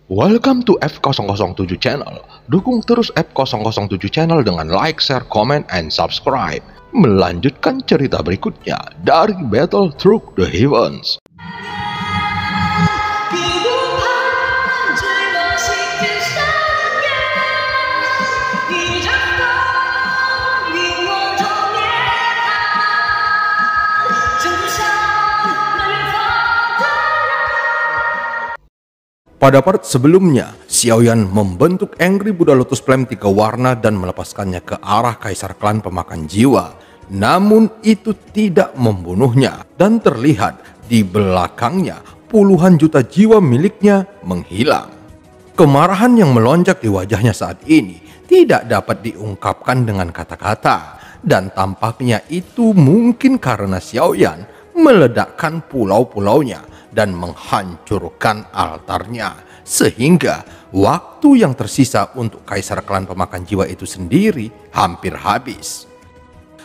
Welcome to F007 Channel. Dukung terus F007 Channel dengan like, share, comment, and subscribe. Melanjutkan cerita berikutnya dari Battle Through the Heavens. Pada part sebelumnya, Xiaoyan membentuk Angry Buddha Lotus Flame 3 warna dan melepaskannya ke arah Kaisar Klan Pemakan Jiwa. Namun itu tidak membunuhnya dan terlihat di belakangnya puluhan juta jiwa miliknya menghilang. Kemarahan yang melonjak di wajahnya saat ini tidak dapat diungkapkan dengan kata-kata, dan tampaknya itu mungkin karena Xiaoyan meledakkan pulau-pulaunya dan menghancurkan altarnya, sehingga waktu yang tersisa untuk Kaisar Klan Pemakan Jiwa itu sendiri hampir habis.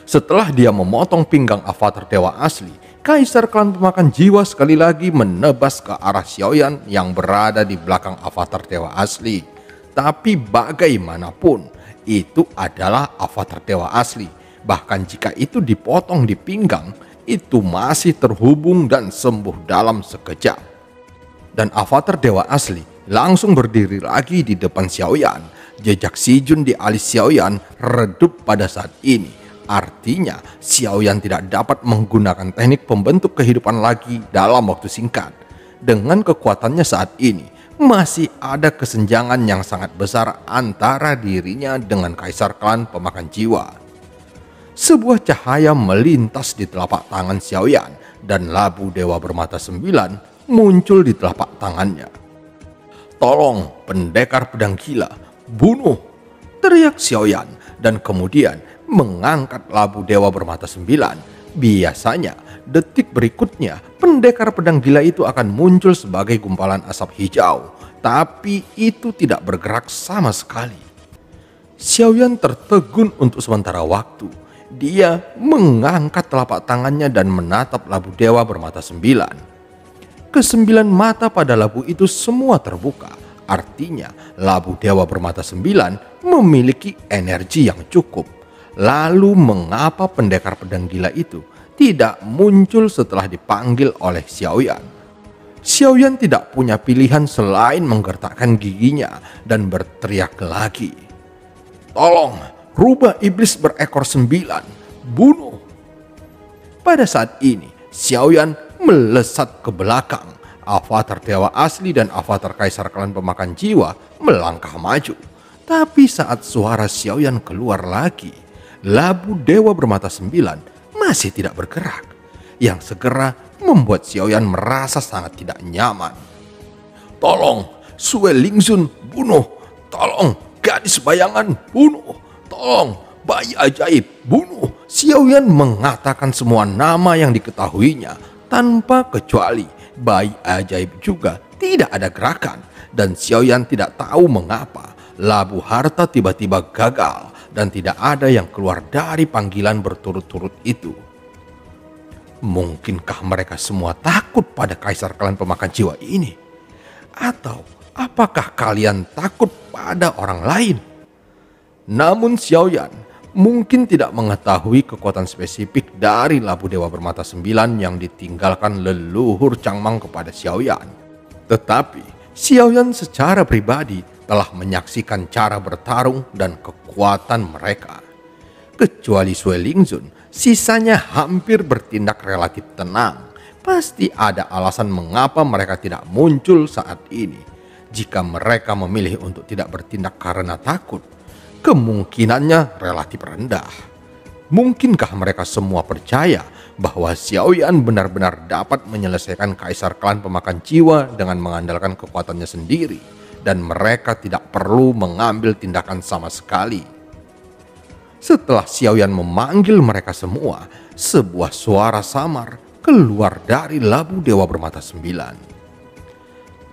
Setelah dia memotong pinggang avatar dewa asli, Kaisar Klan Pemakan Jiwa sekali lagi menebas ke arah Xiaoyan yang berada di belakang avatar dewa asli. Tapi bagaimanapun, itu adalah avatar dewa asli. Bahkan jika itu dipotong di pinggang, itu masih terhubung dan sembuh dalam sekejap. Dan avatar dewa asli langsung berdiri lagi di depan Xiaoyan. Jejak Shijun di alis Xiaoyan redup pada saat ini. Artinya Xiaoyan tidak dapat menggunakan teknik pembentuk kehidupan lagi dalam waktu singkat. Dengan kekuatannya saat ini, masih ada kesenjangan yang sangat besar antara dirinya dengan Kaisar Klan Pemakan Jiwa. Sebuah cahaya melintas di telapak tangan Xiaoyan dan labu dewa bermata 9 muncul di telapak tangannya. "Tolong, pendekar pedang gila, bunuh!" teriak Xiaoyan dan kemudian mengangkat labu dewa bermata 9. Biasanya detik berikutnya pendekar pedang gila itu akan muncul sebagai gumpalan asap hijau, tapi itu tidak bergerak sama sekali. Xiaoyan tertegun untuk sementara waktu. Dia mengangkat telapak tangannya dan menatap labu dewa bermata 9. Kesembilan mata pada labu itu semua terbuka. Artinya labu dewa bermata 9 memiliki energi yang cukup. Lalu mengapa pendekar pedang gila itu tidak muncul setelah dipanggil oleh Xiaoyan? Xiaoyan tidak punya pilihan selain menggertakkan giginya dan berteriak lagi, "Tolong! Rubah iblis berekor 9, bunuh!" Pada saat ini, Xiaoyan melesat ke belakang. Avatar dewa asli dan avatar Kaisar Klan Pemakan Jiwa melangkah maju. Tapi saat suara Xiaoyan keluar lagi, labu dewa bermata 9 masih tidak bergerak, yang segera membuat Xiaoyan merasa sangat tidak nyaman. "Tolong, Sue Lingzun, bunuh! Tolong, gadis bayangan, bunuh! Tolong, bayi ajaib, bunuh!" Xiaoyan mengatakan semua nama yang diketahuinya tanpa kecuali. Bayi ajaib juga tidak ada gerakan, dan Xiaoyan tidak tahu mengapa labu harta tiba-tiba gagal dan tidak ada yang keluar dari panggilan berturut-turut itu. Mungkinkah mereka semua takut pada Kaisar Klan Pemakan Jiwa ini? Atau apakah kalian takut pada orang lain? Namun Xiaoyan mungkin tidak mengetahui kekuatan spesifik dari labu dewa bermata 9 yang ditinggalkan leluhur Changmang kepada Xiaoyan. Tetapi Xiaoyan secara pribadi telah menyaksikan cara bertarung dan kekuatan mereka. Kecuali Sue Lingzun, sisanya hampir bertindak relatif tenang. Pasti ada alasan mengapa mereka tidak muncul saat ini. Jika mereka memilih untuk tidak bertindak karena takut, kemungkinannya relatif rendah. Mungkinkah mereka semua percaya bahwa Xiaoyan benar-benar dapat menyelesaikan Kaisar Klan Pemakan Jiwa dengan mengandalkan kekuatannya sendiri, dan mereka tidak perlu mengambil tindakan sama sekali? Setelah Xiaoyan memanggil mereka semua, sebuah suara samar keluar dari labu dewa bermata 9.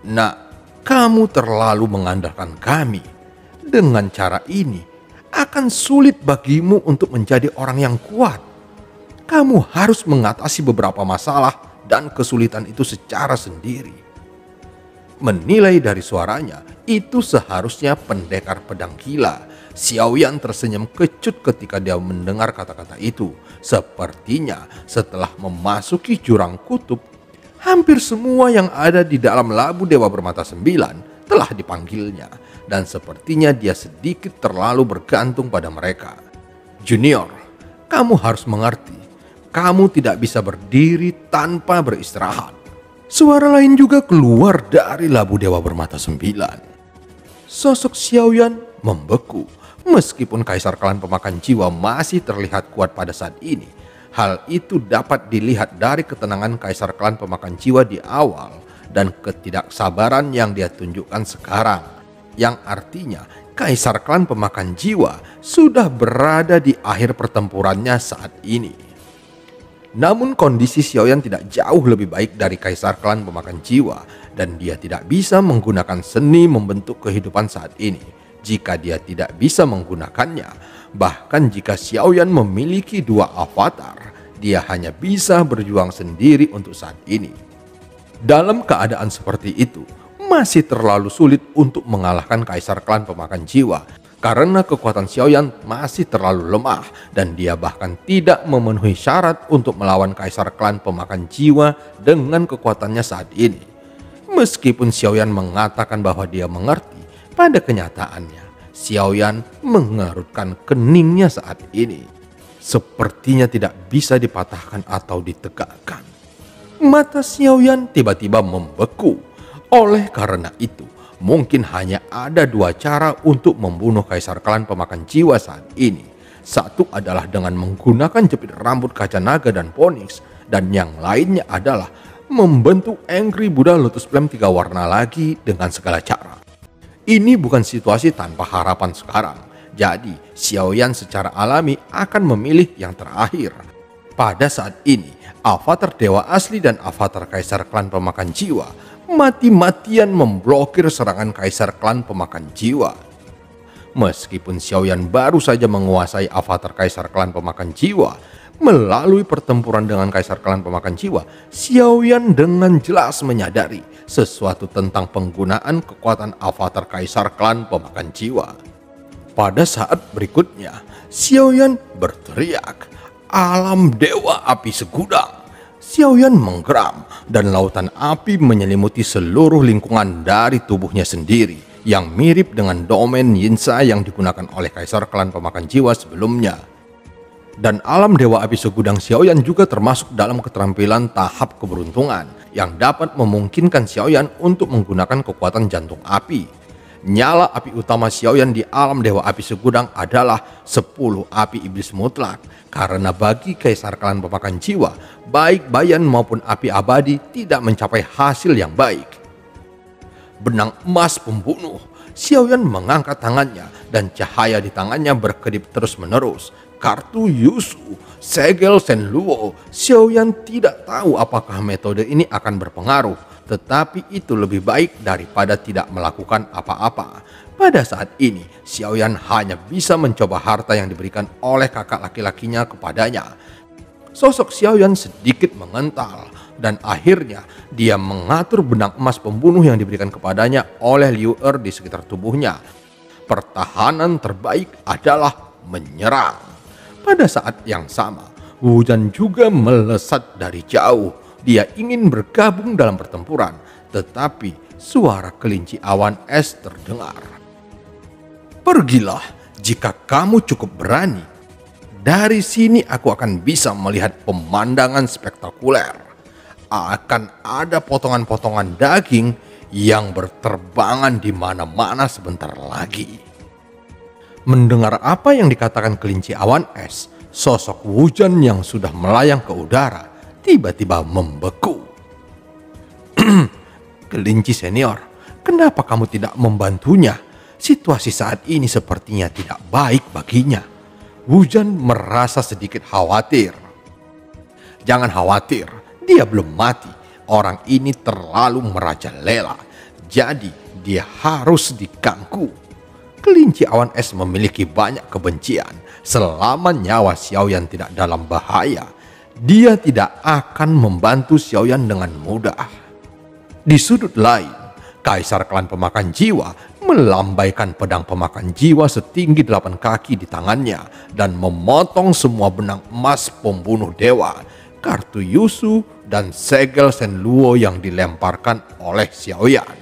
"Nak, kamu terlalu mengandalkan kami. Dengan cara ini, akan sulit bagimu untuk menjadi orang yang kuat. Kamu harus mengatasi beberapa masalah dan kesulitan itu secara sendiri." Menilai dari suaranya, itu seharusnya pendekar pedang gila. Xiaoyan tersenyum kecut ketika dia mendengar kata-kata itu. Sepertinya setelah memasuki jurang kutub, hampir semua yang ada di dalam labu Dewa Bermata Sembilan telah dipanggilnya. Dan sepertinya dia sedikit terlalu bergantung pada mereka. Junior, kamu harus mengerti, kamu tidak bisa berdiri tanpa beristirahat. Suara lain juga keluar dari labu Dewa Bermata Sembilan. Sosok Xiaoyan membeku. Meskipun Kaisar Klan Pemakan Jiwa masih terlihat kuat pada saat ini, hal itu dapat dilihat dari ketenangan Kaisar Klan Pemakan Jiwa di awal dan ketidaksabaran yang dia tunjukkan sekarang. Yang artinya Kaisar Klan Pemakan Jiwa sudah berada di akhir pertempurannya saat ini. Namun kondisi Xiaoyan tidak jauh lebih baik dari Kaisar Klan Pemakan Jiwa dan dia tidak bisa menggunakan seni membentuk kehidupan saat ini. Jika dia tidak bisa menggunakannya, bahkan jika Xiaoyan memiliki dua avatar, dia hanya bisa berjuang sendiri untuk saat ini. Dalam keadaan seperti itu, masih terlalu sulit untuk mengalahkan Kaisar Klan Pemakan Jiwa karena kekuatan Xiaoyan masih terlalu lemah dan dia bahkan tidak memenuhi syarat untuk melawan Kaisar Klan Pemakan Jiwa dengan kekuatannya saat ini. Meskipun Xiaoyan mengatakan bahwa dia mengerti, pada kenyataannya Xiaoyan mengerutkan keningnya saat ini. Sepertinya tidak bisa dipatahkan atau ditegakkan. Mata Xiaoyan tiba-tiba membeku. Oleh karena itu, mungkin hanya ada dua cara untuk membunuh Kaisar Klan Pemakan Jiwa saat ini. Satu adalah dengan menggunakan jepit rambut kaca naga dan Phoenix, dan yang lainnya adalah membentuk Angry Buddha Lotus Flame 3 warna lagi dengan segala cara. Ini bukan situasi tanpa harapan sekarang. Jadi, Xiaoyan secara alami akan memilih yang terakhir. Pada saat ini, avatar Dewa Asli dan avatar Kaisar Klan Pemakan Jiwa mati-matian memblokir serangan Kaisar Klan Pemakan Jiwa. Meskipun Xiaoyan baru saja menguasai avatar Kaisar Klan Pemakan Jiwa, melalui pertempuran dengan Kaisar Klan Pemakan Jiwa, Xiaoyan dengan jelas menyadari sesuatu tentang penggunaan kekuatan avatar Kaisar Klan Pemakan Jiwa. Pada saat berikutnya, Xiaoyan berteriak, "Alam Dewa Api Segudang!" Xiaoyan menggeram dan lautan api menyelimuti seluruh lingkungan dari tubuhnya sendiri yang mirip dengan domain Yinsa yang digunakan oleh Kaisar Klan Pemakan Jiwa sebelumnya. Dan alam Dewa Api Segudang Xiaoyan juga termasuk dalam keterampilan tahap keberuntungan yang dapat memungkinkan Xiaoyan untuk menggunakan kekuatan jantung api. Nyala api utama Xiaoyan di alam Dewa Api Segudang adalah 10 api iblis mutlak. Karena bagi Kaisar Klan Pemakan Jiwa, baik bayan maupun api abadi tidak mencapai hasil yang baik. Benang emas pembunuh. Xiaoyan mengangkat tangannya dan cahaya di tangannya berkedip terus-menerus. Kartu Yusu, segel Shenluo. Xiaoyan tidak tahu apakah metode ini akan berpengaruh, tetapi itu lebih baik daripada tidak melakukan apa-apa. Pada saat ini, Xiaoyan hanya bisa mencoba harta yang diberikan oleh kakak laki-lakinya kepadanya. Sosok Xiaoyan sedikit mengental dan akhirnya dia mengatur benang emas pembunuh yang diberikan kepadanya oleh Liu Er di sekitar tubuhnya. Pertahanan terbaik adalah menyerang. Pada saat yang sama, Wu Zhan juga melesat dari jauh. Dia ingin bergabung dalam pertempuran, tetapi suara kelinci awan es terdengar. "Pergilah jika kamu cukup berani. Dari sini aku akan bisa melihat pemandangan spektakuler. Akan ada potongan-potongan daging yang berterbangan di mana-mana sebentar lagi." Mendengar apa yang dikatakan kelinci awan es, sosok Wu Zhan yang sudah melayang ke udara tiba-tiba membeku. "Kelinci senior, kenapa kamu tidak membantunya? Situasi saat ini sepertinya tidak baik baginya." Wu Zhan merasa sedikit khawatir. "Jangan khawatir, dia belum mati. Orang ini terlalu merajalela, jadi dia harus diganggu." Kelinci awan es memiliki banyak kebencian. Selama nyawa Xiaoyan tidak dalam bahaya, dia tidak akan membantu Xiaoyan dengan mudah. Di sudut lain, Kaisar klan pemakan jiwa melambaikan pedang pemakan jiwa setinggi 8 kaki di tangannya dan memotong semua benang emas pembunuh dewa, kartu Yusu, dan segel Shenluo yang dilemparkan oleh Xiaoyan.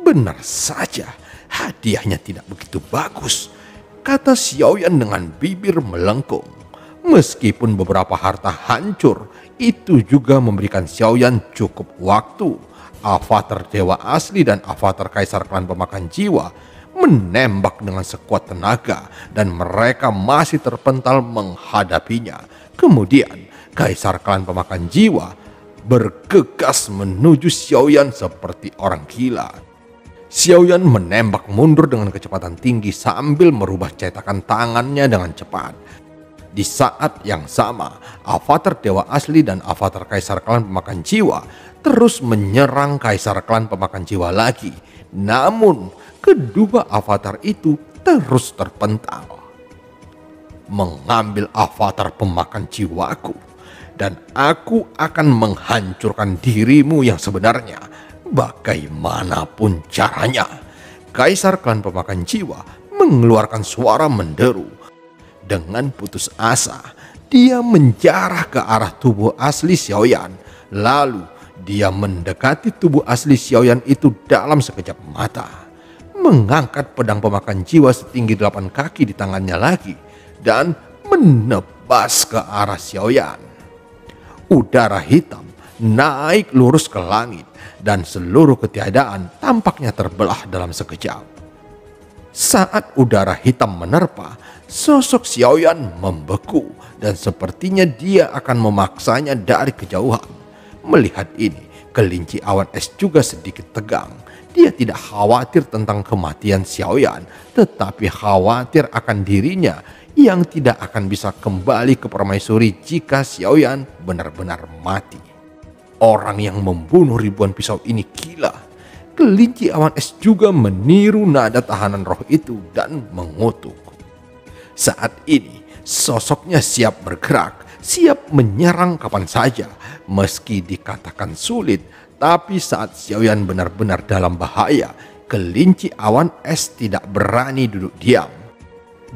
Benar saja, hadiahnya tidak begitu bagus, kata Xiaoyan dengan bibir melengkung. Meskipun beberapa harta hancur, itu juga memberikan Xiaoyan cukup waktu. Avatar dewa asli dan avatar kaisar klan pemakan jiwa menembak dengan sekuat tenaga dan mereka masih terpental menghadapinya. Kemudian kaisar klan pemakan jiwa bergegas menuju Xiaoyan seperti orang gila. Xiaoyan menembak mundur dengan kecepatan tinggi sambil merubah cetakan tangannya dengan cepat. Di saat yang sama, avatar dewa asli dan avatar kaisar klan pemakan jiwa terus menyerang kaisar klan pemakan jiwa lagi. Namun, kedua avatar itu terus terpental. Mengambil avatar pemakan jiwaku, dan aku akan menghancurkan dirimu yang sebenarnya, bagaimanapun caranya. Kaisar klan pemakan jiwa mengeluarkan suara menderu. Dengan putus asa, dia menjarah ke arah tubuh asli Xiaoyan. Lalu dia mendekati tubuh asli Xiaoyan itu dalam sekejap mata. Mengangkat pedang pemakan jiwa setinggi 8 kaki di tangannya lagi dan menebas ke arah Xiaoyan. Udara hitam naik lurus ke langit dan seluruh ketiadaan tampaknya terbelah dalam sekejap. Saat udara hitam menerpa, sosok Xiaoyan membeku dan sepertinya dia akan memaksanya dari kejauhan. Melihat ini, kelinci awan es juga sedikit tegang. Dia tidak khawatir tentang kematian Xiaoyan, tetapi khawatir akan dirinya yang tidak akan bisa kembali ke permaisuri jika Xiaoyan benar-benar mati. Orang yang membunuh ribuan pisau ini gila. Kelinci awan es juga meniru nada tahanan roh itu dan mengutuk. Saat ini, sosoknya siap bergerak, siap menyerang kapan saja. Meski dikatakan sulit, tapi saat Xiaoyan benar-benar dalam bahaya, kelinci awan es tidak berani duduk diam.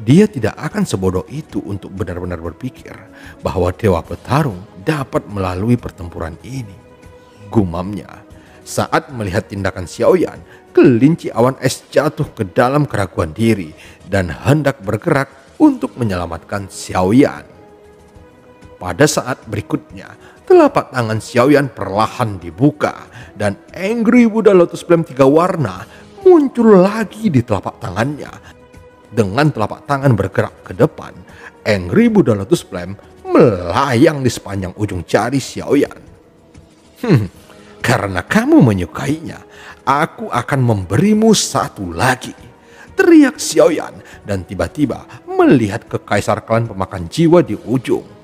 Dia tidak akan sebodoh itu untuk benar-benar berpikir bahwa dewa petarung dapat melalui pertempuran ini. Gumamnya. Saat melihat tindakan Xiaoyan, kelinci awan es jatuh ke dalam keraguan diri dan hendak bergerak untuk menyelamatkan Xiaoyan. Pada saat berikutnya, telapak tangan Xiaoyan perlahan dibuka dan Angry Buddha Lotus Flame 3 warna muncul lagi di telapak tangannya. Dengan telapak tangan bergerak ke depan, Angry Buddha Lotus Flame melayang di sepanjang ujung jari Xiaoyan. Karena kamu menyukainya, aku akan memberimu satu lagi, teriak Xiaoyan dan tiba-tiba melihat ke kaisar klan pemakan jiwa di ujung.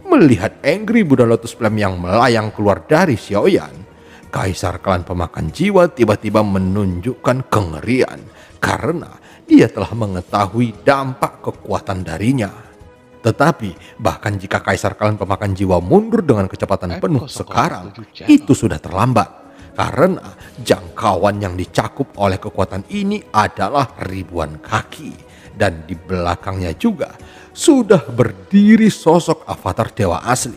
Melihat Angry Buddha Lotus Flame yang melayang keluar dari Xiaoyan, kaisar klan pemakan jiwa tiba-tiba menunjukkan kengerian karena dia telah mengetahui dampak kekuatan darinya. Tetapi bahkan jika kaisar klan pemakan jiwa mundur dengan kecepatan penuh sekarang, itu sudah terlambat. Karena jangkauan yang dicakup oleh kekuatan ini adalah ribuan kaki. Dan di belakangnya juga sudah berdiri sosok avatar dewa asli.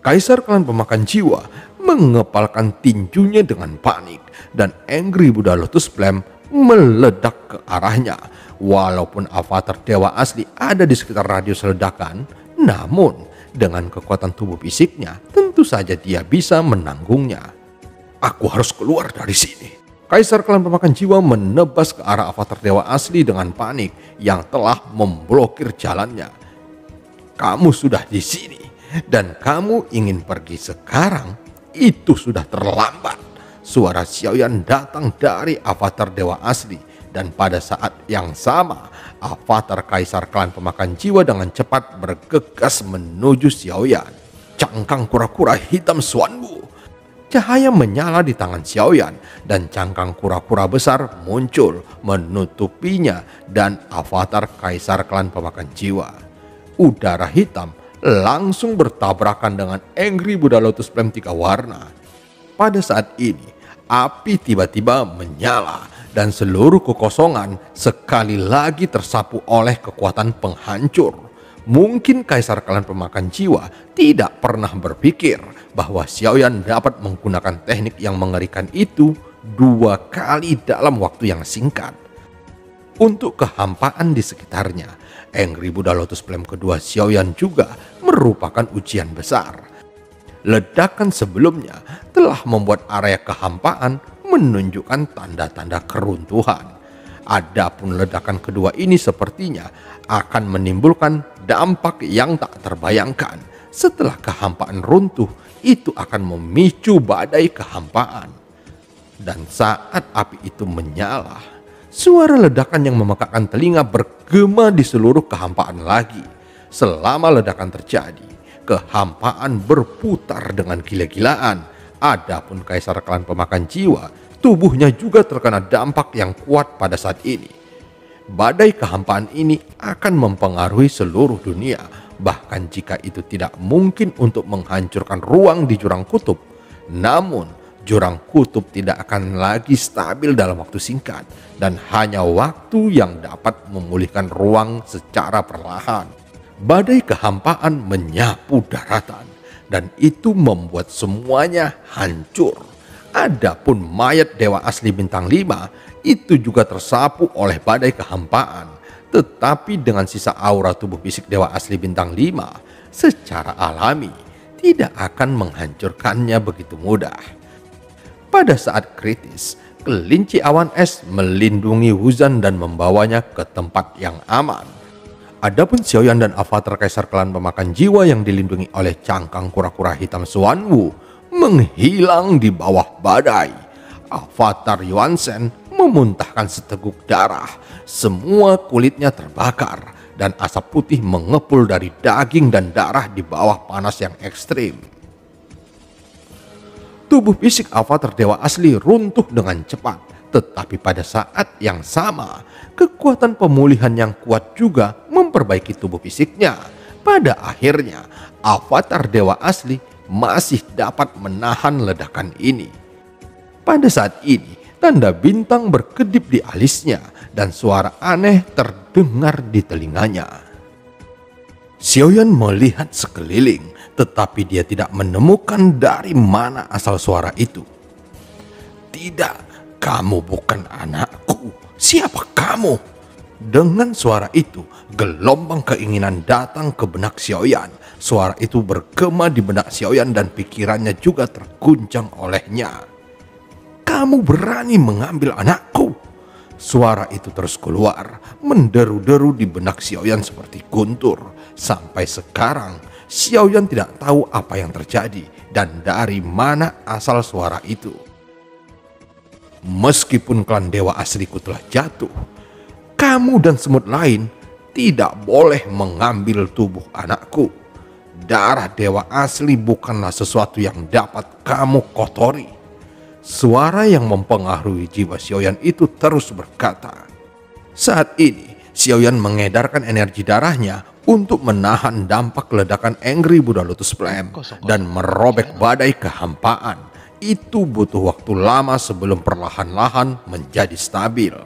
Kaisar klan pemakan jiwa mengepalkan tinjunya dengan panik. Dan Angry Buddha Lotus Flame meledak ke arahnya. Walaupun avatar dewa asli ada di sekitar radius ledakan, namun dengan kekuatan tubuh fisiknya, tentu saja dia bisa menanggungnya. Aku harus keluar dari sini. Kaisar klan pemakan jiwa menebas ke arah avatar dewa asli dengan panik yang telah memblokir jalannya. Kamu sudah di sini dan kamu ingin pergi sekarang, itu sudah terlambat. Suara Xiaoyan datang dari avatar dewa asli. Dan pada saat yang sama, avatar kaisar klan pemakan jiwa dengan cepat bergegas menuju Xiaoyan. Cangkang kura-kura hitam Xuanwu. Cahaya menyala di tangan Xiaoyan dan cangkang kura-kura besar muncul menutupinya dan avatar kaisar klan pemakan jiwa. Udara hitam langsung bertabrakan dengan Angry Buddha Lotus Flame 3 warna. Pada saat ini, api tiba-tiba menyala dan seluruh kekosongan sekali lagi tersapu oleh kekuatan penghancur. Mungkin Kaisar Klan Pemakan Jiwa tidak pernah berpikir bahwa Xiaoyan dapat menggunakan teknik yang mengerikan itu 2 kali dalam waktu yang singkat. Untuk kehampaan di sekitarnya, Angry Buddha Lotus Flame kedua Xiaoyan juga merupakan ujian besar. Ledakan sebelumnya telah membuat area kehampaan menunjukkan tanda-tanda keruntuhan. Adapun ledakan kedua ini sepertinya akan menimbulkan dampak yang tak terbayangkan. Setelah kehampaan runtuh, itu akan memicu badai kehampaan. Dan saat api itu menyala, suara ledakan yang memekakkan telinga bergema di seluruh kehampaan lagi. Selama ledakan terjadi, kehampaan berputar dengan gila-gilaan. Adapun Kaisar Klan Pemakan Jiwa, tubuhnya juga terkena dampak yang kuat pada saat ini. Badai kehampaan ini akan mempengaruhi seluruh dunia, bahkan jika itu tidak mungkin untuk menghancurkan ruang di jurang kutub. Namun, jurang kutub tidak akan lagi stabil dalam waktu singkat, dan hanya waktu yang dapat memulihkan ruang secara perlahan. Badai kehampaan menyapu daratan, dan itu membuat semuanya hancur. Adapun mayat Dewa Asli Bintang 5 itu juga tersapu oleh badai kehampaan. Tetapi dengan sisa aura tubuh fisik Dewa Asli Bintang 5 secara alami tidak akan menghancurkannya begitu mudah. Pada saat kritis, kelinci awan es melindungi Wuzan dan membawanya ke tempat yang aman. Adapun Xiaoyan dan avatar Kaisar Klan Pemakan Jiwa yang dilindungi oleh cangkang kura-kura hitam Xuanwu menghilang di bawah badai. Avatar Yuan-Shen memuntahkan seteguk darah. Semua kulitnya terbakar dan asap putih mengepul dari daging dan darah di bawah panas yang ekstrim. Tubuh fisik avatar Dewa Asli runtuh dengan cepat, tetapi pada saat yang sama, kekuatan pemulihan yang kuat juga memperbaiki tubuh fisiknya. Pada akhirnya, avatar Dewa Asli masih dapat menahan ledakan ini. Pada saat ini, tanda bintang berkedip di alisnya dan suara aneh terdengar di telinganya. Xiaoyan melihat sekeliling, tetapi dia tidak menemukan dari mana asal suara itu. "Tidak, kamu bukan anakku. Siapa kamu?" Dengan suara itu, gelombang keinginan datang ke benak Xiaoyan. Suara itu bergema di benak Xiaoyan dan pikirannya juga terguncang olehnya. "Kamu berani mengambil anakku?" Suara itu terus keluar, menderu-deru di benak Xiaoyan seperti guntur. Sampai sekarang, Xiaoyan tidak tahu apa yang terjadi dan dari mana asal suara itu. "Meskipun klan Dewa Asliku telah jatuh, kamu dan semut lain tidak boleh mengambil tubuh anakku. Darah Dewa Asli bukanlah sesuatu yang dapat kamu kotori." Suara yang mempengaruhi jiwa Xiaoyan itu terus berkata. Saat ini, Xiaoyan mengedarkan energi darahnya untuk menahan dampak ledakan Angry Buddha Lotus Flame dan merobek badai kehampaan. Itu butuh waktu lama sebelum perlahan-lahan menjadi stabil.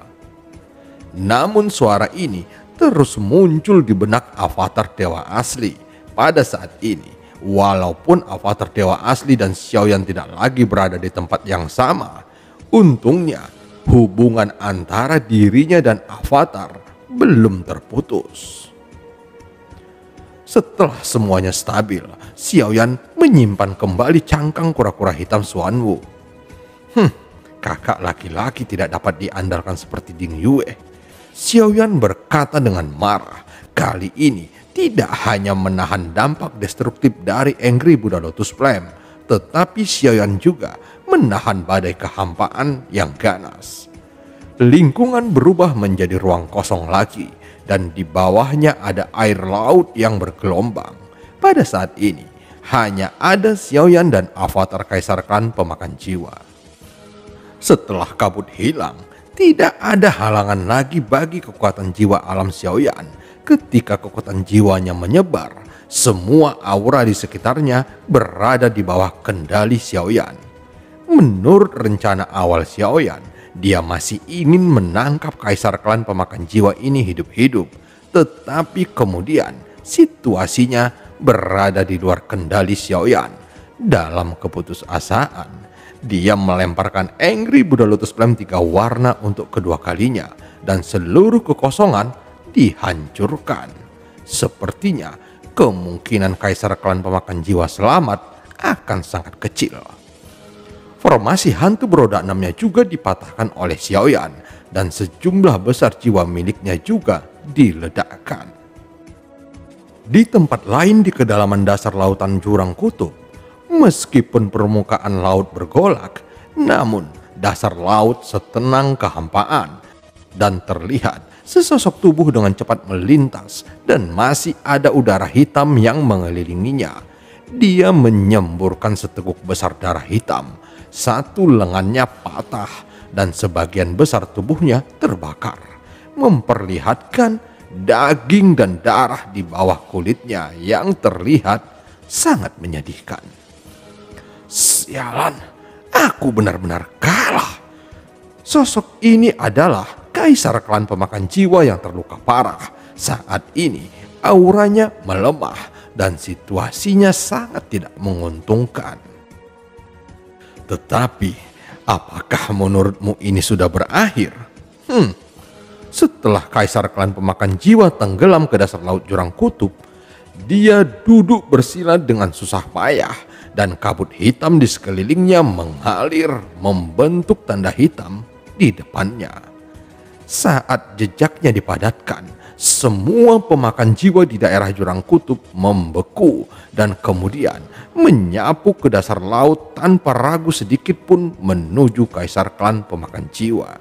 Namun suara ini terus muncul di benak avatar Dewa Asli. Pada saat ini, walaupun avatar Dewa Asli dan Xiaoyan tidak lagi berada di tempat yang sama, untungnya hubungan antara dirinya dan avatar belum terputus. Setelah semuanya stabil, Xiaoyan menyimpan kembali cangkang kura-kura hitam Xuanwu. Kakak laki-laki tidak dapat diandalkan seperti Ding Yue. Xiaoyan berkata dengan marah. Kali ini tidak hanya menahan dampak destruktif dari Angry Buddha Lotus Flame, tetapi Xiaoyan juga menahan badai kehampaan yang ganas. Lingkungan berubah menjadi ruang kosong lagi, dan di bawahnya ada air laut yang bergelombang. Pada saat ini, hanya ada Xiaoyan dan avatar Kaisar Klan Pemakan Jiwa. Setelah kabut hilang, tidak ada halangan lagi bagi kekuatan jiwa alam Xiaoyan. Ketika kekuatan jiwanya menyebar, semua aura di sekitarnya berada di bawah kendali Xiaoyan. Menurut rencana awal Xiaoyan, dia masih ingin menangkap kaisar klan pemakan jiwa ini hidup-hidup. Tetapi kemudian situasinya berada di luar kendali Xiaoyan. Dalam keputusasaan, dia melemparkan Angry Buddha Lotus Flame 3 warna untuk kedua kalinya. Dan seluruh kekosongan dihancurkan. Sepertinya kemungkinan kaisar klan pemakan jiwa selamat akan sangat kecil. Formasi hantu beroda 6-nya juga dipatahkan oleh Xiaoyan dan sejumlah besar jiwa miliknya juga diledakkan. Di tempat lain di kedalaman dasar lautan jurang kutub, meskipun permukaan laut bergolak, namun dasar laut setenang kehampaan dan terlihat sesosok tubuh dengan cepat melintas dan masih ada udara hitam yang mengelilinginya. Dia menyemburkan seteguk besar darah hitam. Satu lengannya patah dan sebagian besar tubuhnya terbakar, memperlihatkan daging dan darah di bawah kulitnya yang terlihat sangat menyedihkan. Sialan, aku benar-benar kalah. Sosok ini adalah kaisar klan pemakan jiwa yang terluka parah. Saat ini auranya melemah dan situasinya sangat tidak menguntungkan. Tetapi, apakah menurutmu ini sudah berakhir? Setelah kaisar klan pemakan jiwa tenggelam ke dasar laut jurang kutub, dia duduk bersila dengan susah payah dan kabut hitam di sekelilingnya mengalir membentuk tanda hitam di depannya. Saat jejaknya dipadatkan, semua pemakan jiwa di daerah jurang kutub membeku dan kemudian menyapu ke dasar laut tanpa ragu sedikit pun menuju kaisar klan pemakan jiwa.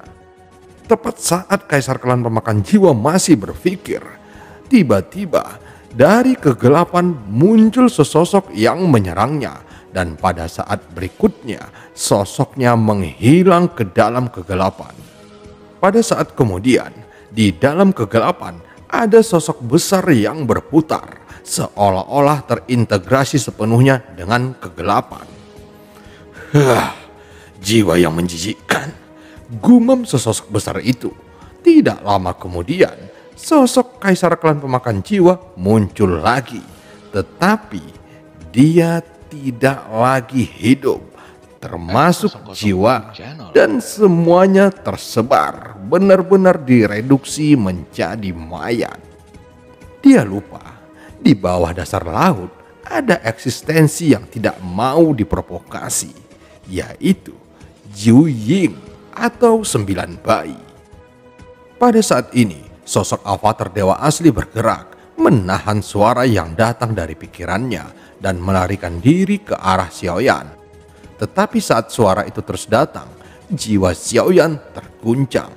Tepat saat kaisar klan pemakan jiwa masih berpikir, tiba-tiba dari kegelapan muncul sesosok yang menyerangnya dan pada saat berikutnya sosoknya menghilang ke dalam kegelapan. Pada saat kemudian di dalam kegelapan ada sosok besar yang berputar, seolah-olah terintegrasi sepenuhnya dengan kegelapan. Jiwa yang menjijikkan, gumam sesosok besar itu. Tidak lama kemudian, sosok kaisar klan pemakan jiwa muncul lagi. Tetapi dia tidak lagi hidup, termasuk jiwa, dan semuanya tersebar, benar-benar direduksi menjadi mayat. Dia lupa, di bawah dasar laut ada eksistensi yang tidak mau diprovokasi, yaitu Jiu Ying atau 9 bayi. Pada saat ini, sosok avatar dewa asli bergerak, menahan suara yang datang dari pikirannya dan melarikan diri ke arah Xiaoyan. Tetapi saat suara itu terus datang, jiwa Xiaoyan terguncang.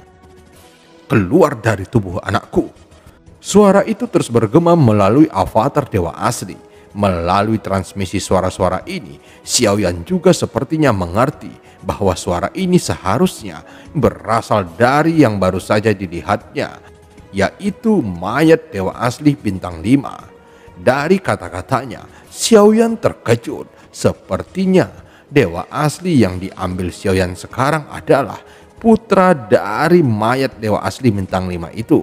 Keluar dari tubuh anakku. Suara itu terus bergema melalui avatar dewa asli. Melalui transmisi suara-suara ini, Xiaoyan juga sepertinya mengerti bahwa suara ini seharusnya berasal dari yang baru saja dilihatnya, yaitu mayat dewa asli bintang 5. Dari kata-katanya, Xiaoyan terkejut. Sepertinya dewa asli yang diambil Xiaoyan sekarang adalah putra dari mayat dewa asli bintang 5 itu.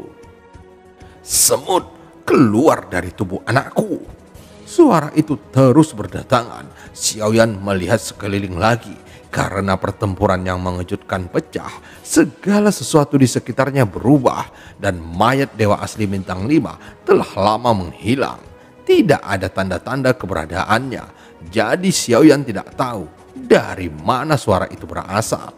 Semut, keluar dari tubuh anakku. Suara itu terus berdatangan. Xiaoyan melihat sekeliling lagi. Karena pertempuran yang mengejutkan pecah, segala sesuatu di sekitarnya berubah dan mayat dewa asli bintang 5 telah lama menghilang. Tidak ada tanda-tanda keberadaannya. Jadi Xiaoyan tidak tahu dari mana suara itu berasal.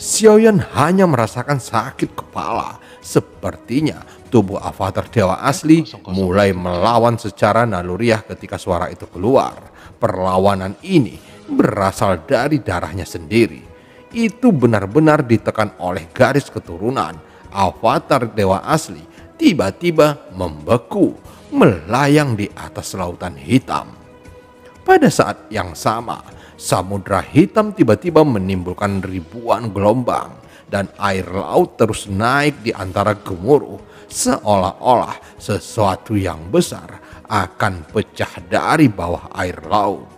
Xiaoyan hanya merasakan sakit kepala. Sepertinya tubuh avatar dewa asli mulai melawan secara naluriah ketika suara itu keluar. Perlawanan ini berasal dari darahnya sendiri. Itu benar-benar ditekan oleh garis keturunan. Avatar dewa asli tiba-tiba membeku, melayang di atas lautan hitam. Pada saat yang sama, samudra hitam tiba-tiba menimbulkan ribuan gelombang dan air laut terus naik di antara gemuruh, seolah-olah sesuatu yang besar akan pecah dari bawah air laut.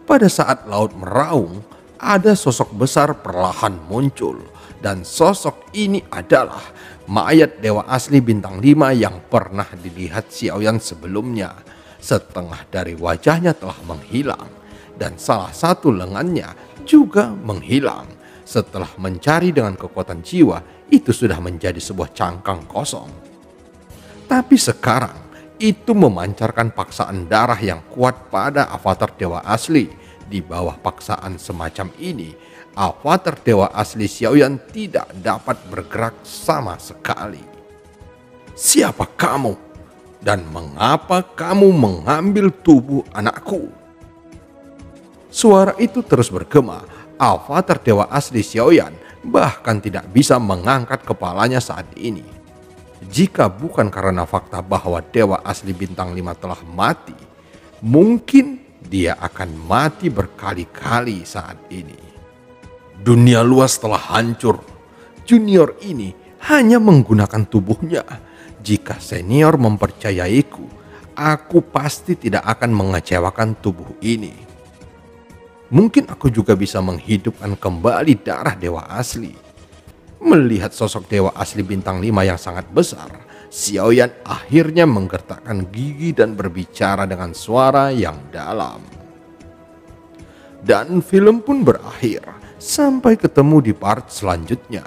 Pada saat laut meraung, ada sosok besar perlahan muncul. Dan sosok ini adalah mayat dewa asli bintang 5 yang pernah dilihat Xiaoyan sebelumnya. Setengah dari wajahnya telah menghilang dan salah satu lengannya juga menghilang. Setelah mencari dengan kekuatan jiwa, itu sudah menjadi sebuah cangkang kosong. Tapi sekarang itu memancarkan paksaan darah yang kuat pada avatar dewa asli. Di bawah paksaan semacam ini, avatar dewa asli Xiaoyan tidak dapat bergerak sama sekali. Siapa kamu? Dan mengapa kamu mengambil tubuh anakku? Suara itu terus bergema. Avatar dewa asli Xiaoyan bahkan tidak bisa mengangkat kepalanya saat ini. Jika bukan karena fakta bahwa dewa asli bintang 5 telah mati, mungkin dia akan mati berkali-kali saat ini. Dunia luas telah hancur. Junior ini hanya menggunakan tubuhnya. Jika senior mempercayaiku, aku pasti tidak akan mengecewakan tubuh ini. Mungkin aku juga bisa menghidupkan kembali darah dewa asli. Melihat sosok dewa asli bintang 5 yang sangat besar, Xiaoyan akhirnya menggertakkan gigi dan berbicara dengan suara yang dalam. Dan film pun berakhir sampai ketemu di part selanjutnya.